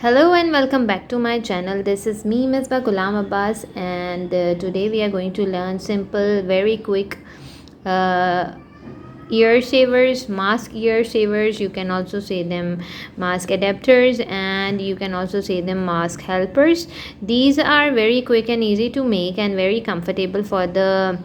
Hello and welcome back to my channel. This is me, Misbah Ghulam Abbas, and today we are going to learn simple, very quick uh, ear savers, mask ear savers. You can also say them mask adapters, and you can also say them mask helpers. These are very quick and easy to make and very comfortable for the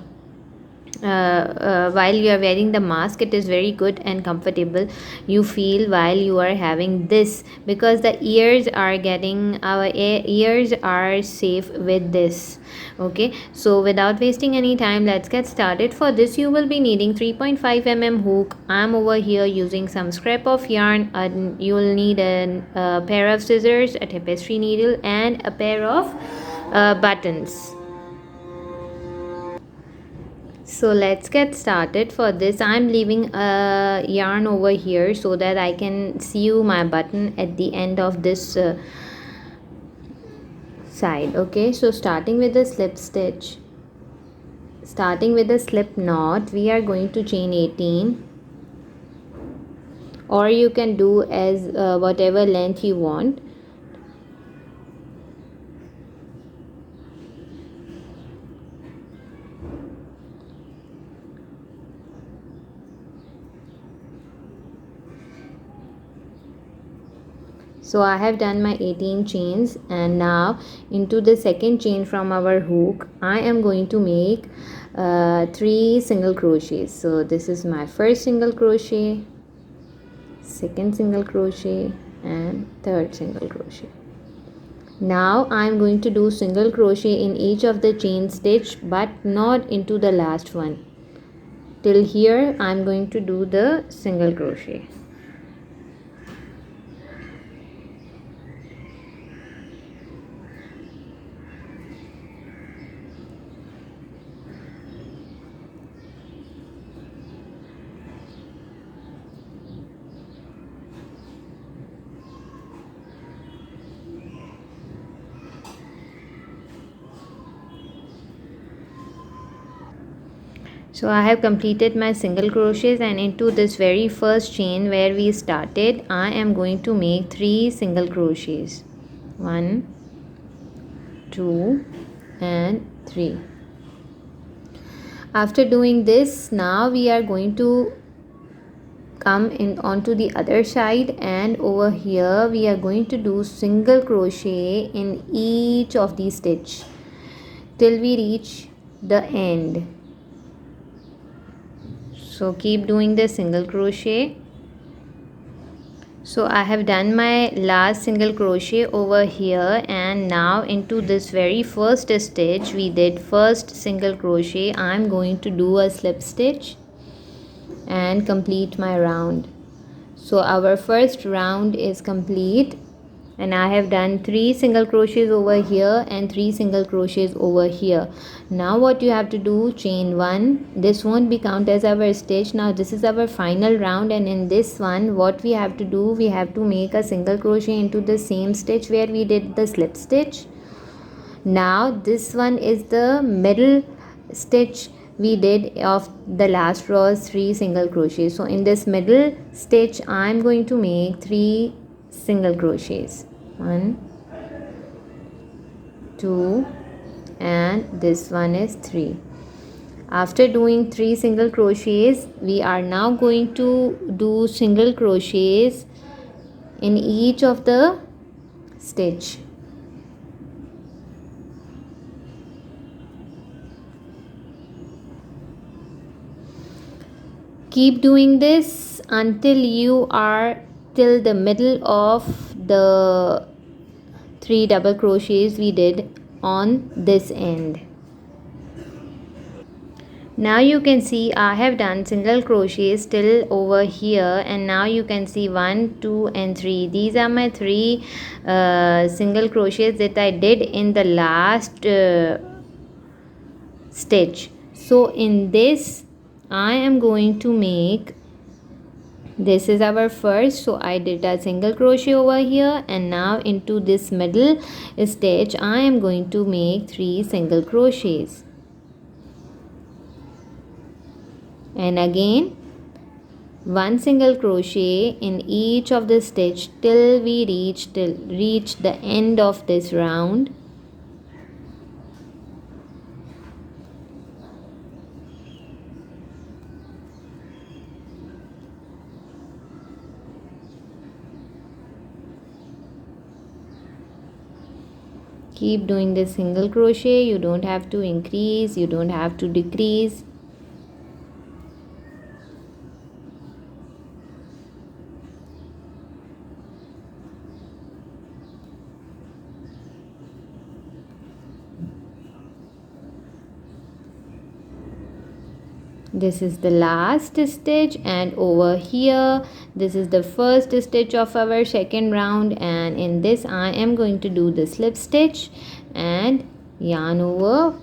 while you are wearing the mask. It is very good and comfortable you feel while you are having this, because the ears are getting our ears are safe with this. Okay, so without wasting any time, let's get started. For this you will be needing 3.5 mm hook. I'm over here using some scrap of yarn, and you will need a pair of scissors, a tapestry needle, and a pair of buttons. So let's get started. For this I'm leaving a yarn over here so that I can sew my button at the end of this side. Okay, so starting with the slip stitch, starting with the slip knot, we are going to chain 18, or you can do as whatever length you want. So I have done my 18 chains, and now into the second chain from our hook I am going to make 3 single crochets. So this is my first single crochet, second single crochet, and third single crochet. Now I am going to do single crochet in each of the chain stitch, but not into the last one. Till here I am going to do the single crochet. So I have completed my single crochets, and into this very first chain where we started I am going to make 3 single crochets. 1, 2 and 3. After doing this, now we are going to come in onto the other side, and over here we are going to do single crochet in each of these stitch till we reach the end. So keep doing the single crochet. So I have done my last single crochet over here, and now into this very first stitch we did first single crochet, I'm going to do a slip stitch and complete my round. So our first round is complete, and I have done 3 single crochets over here and 3 single crochets over here. Now what you have to do, chain 1. This won't be count as our stitch. Now this is our final round, and in this one what we have to do, we have to make a single crochet into the same stitch where we did the slip stitch. Now this one is the middle stitch we did of the last row's 3 single crochets. So in this middle stitch I'm going to make 3 single crochets. 1, 2, and this one is 3. After doing 3 single crochets, we are now going to do single crochets in each of the stitch. Keep doing this until you are till the middle of the 3 double crochets we did on this end. Now you can see I have done single crochets till over here, and now you can see 1, 2 and 3. These are my 3 single crochets that I did in the last stitch. So in this I am going to make, this is our first, so I did a single crochet over here, and now into this middle stitch I am going to make 3 single crochets, and again one single crochet in each of the stitch till we reach the end of this round. Keep doing the single crochet. You don't have to increase, you don't have to decrease. This is the last stitch, and over here this is the first stitch of our second round, and in this I am going to do the slip stitch and yarn over,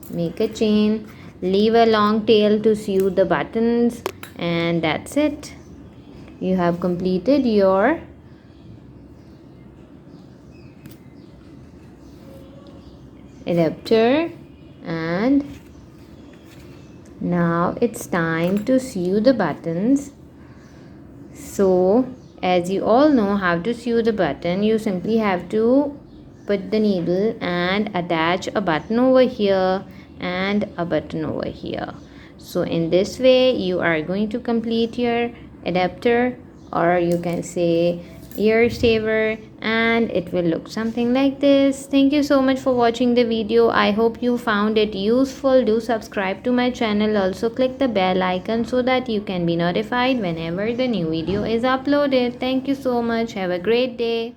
make a chain, leave a long tail to sew the buttons, and that's it. You have completed your adapter, and now it's time to sew the buttons. So as you all know how to sew the button, you simply have to put the needle and attach a button over here and a button over here. So in this way you are going to complete your adapter, or you can say ear saver, and it will look something like this. Thank you so much for watching the video. I hope you found it useful. Do subscribe to my channel. Also click the bell icon so that you can be notified whenever the new video is uploaded. Thank you so much. Have a great day.